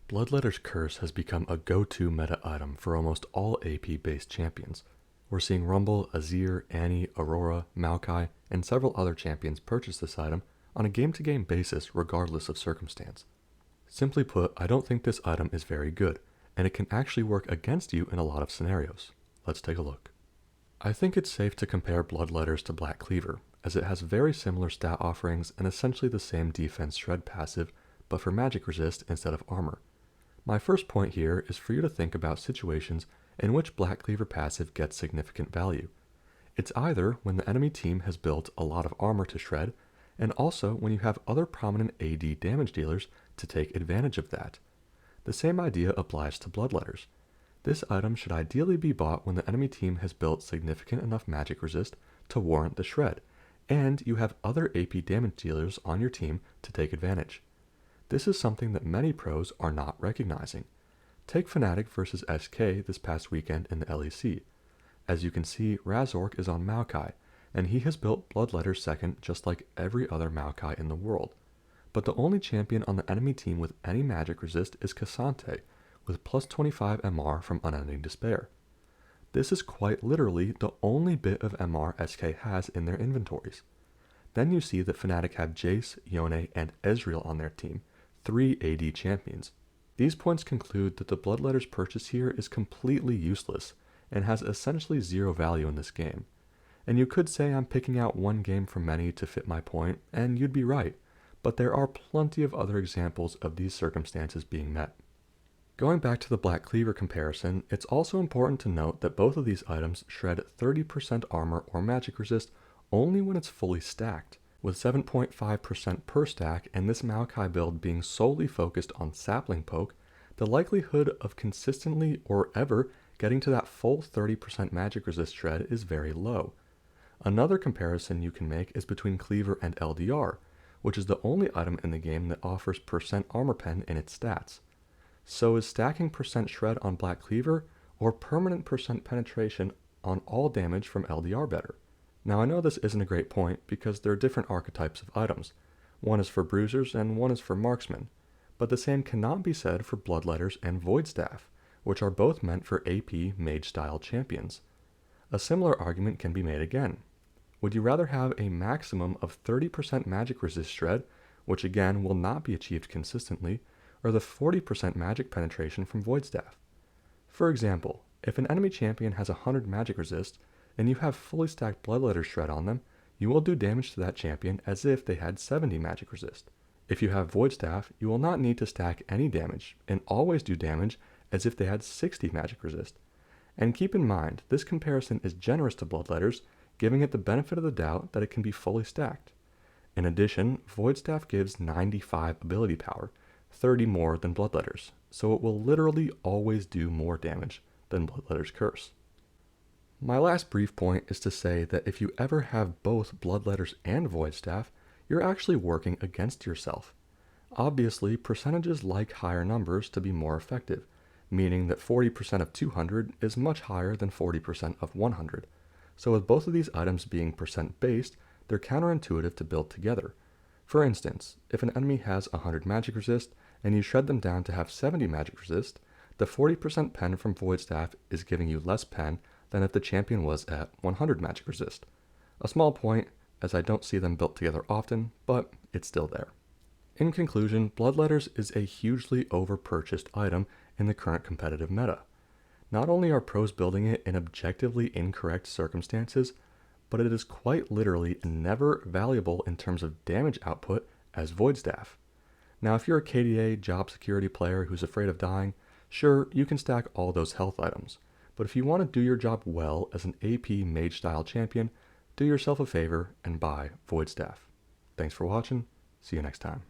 Bloodletters Curse has become a go-to meta item for almost all AP-based champions. We're seeing Rumble, Azir, Annie, Aurora, Maokai, and several other champions purchase this item on a game-to-game basis regardless of circumstance. Simply put, I don't think this item is very good, and it can actually work against you in a lot of scenarios. Let's take a look. I think it's safe to compare Bloodletters to Black Cleaver, as it has very similar stat offerings and essentially the same defense shred passive, but for magic resist instead of armor. My first point here is for you to think about situations in which Black Cleaver passive gets significant value. It's either when the enemy team has built a lot of armor to shred, and also when you have other prominent AD damage dealers to take advantage of that. The same idea applies to Bloodletters. This item should ideally be bought when the enemy team has built significant enough magic resist to warrant the shred, and you have other AP damage dealers on your team to take advantage. This is something that many pros are not recognizing. Take Fnatic versus SK this past weekend in the LEC. As you can see, Razork is on Maokai, and he has built Bloodletters second just like every other Maokai in the world. But the only champion on the enemy team with any magic resist is Cassante, with plus 25 MR from Unending Despair. This is quite literally the only bit of MR SK has in their inventories. Then you see that Fnatic have Jace, Yone, and Ezreal on their team, 3 AD champions. These points conclude that the Bloodletters purchase here is completely useless and has essentially zero value in this game. And you could say I'm picking out one game from many to fit my point, and you'd be right, but there are plenty of other examples of these circumstances being met. Going back to the Black Cleaver comparison, it's also important to note that both of these items shred 30% armor or magic resist only when it's fully stacked. With 7.5% per stack and this Maokai build being solely focused on sapling poke, the likelihood of consistently or ever getting to that full 30% magic resist shred is very low. Another comparison you can make is between Cleaver and LDR, which is the only item in the game that offers percent armor pen in its stats. So is stacking percent shred on Black Cleaver or permanent percent penetration on all damage from LDR better? Now I know this isn't a great point because there are different archetypes of items. One is for bruisers and one is for marksmen, but the same cannot be said for Bloodletters and Void Staff, which are both meant for AP mage style champions. A similar argument can be made again. Would you rather have a maximum of 30% magic resist shred, which again will not be achieved consistently, or the 40% magic penetration from Void Staff? For example, if an enemy champion has 100 magic resist, and you have fully stacked Bloodletters shred on them, you will do damage to that champion as if they had 70 magic resist. If you have Void Staff, you will not need to stack any damage, and always do damage as if they had 60 magic resist. And keep in mind, this comparison is generous to Bloodletters, giving it the benefit of the doubt that it can be fully stacked. In addition, Void Staff gives 95 ability power, 30 more than Bloodletters, so it will literally always do more damage than Bloodletters Curse. My last brief point is to say that if you ever have both Bloodletters and Void Staff, you're actually working against yourself. Obviously, percentages like higher numbers to be more effective, meaning that 40% of 200 is much higher than 40% of 100. So with both of these items being percent based, they're counterintuitive to build together. For instance, if an enemy has 100 magic resist and you shred them down to have 70 magic resist, the 40% pen from Void Staff is giving you less pen than if the champion was at 100 magic resist. A small point, as I don't see them built together often, but it's still there. In conclusion, Bloodletters is a hugely over-purchased item in the current competitive meta. Not only are pros building it in objectively incorrect circumstances, but it is quite literally never valuable in terms of damage output as Void Staff. Now if you're a KDA job security player who's afraid of dying, sure, you can stack all those health items. But if you want to do your job well as an AP mage style champion, do yourself a favor and buy Void Staff. Thanks for watching. See you next time.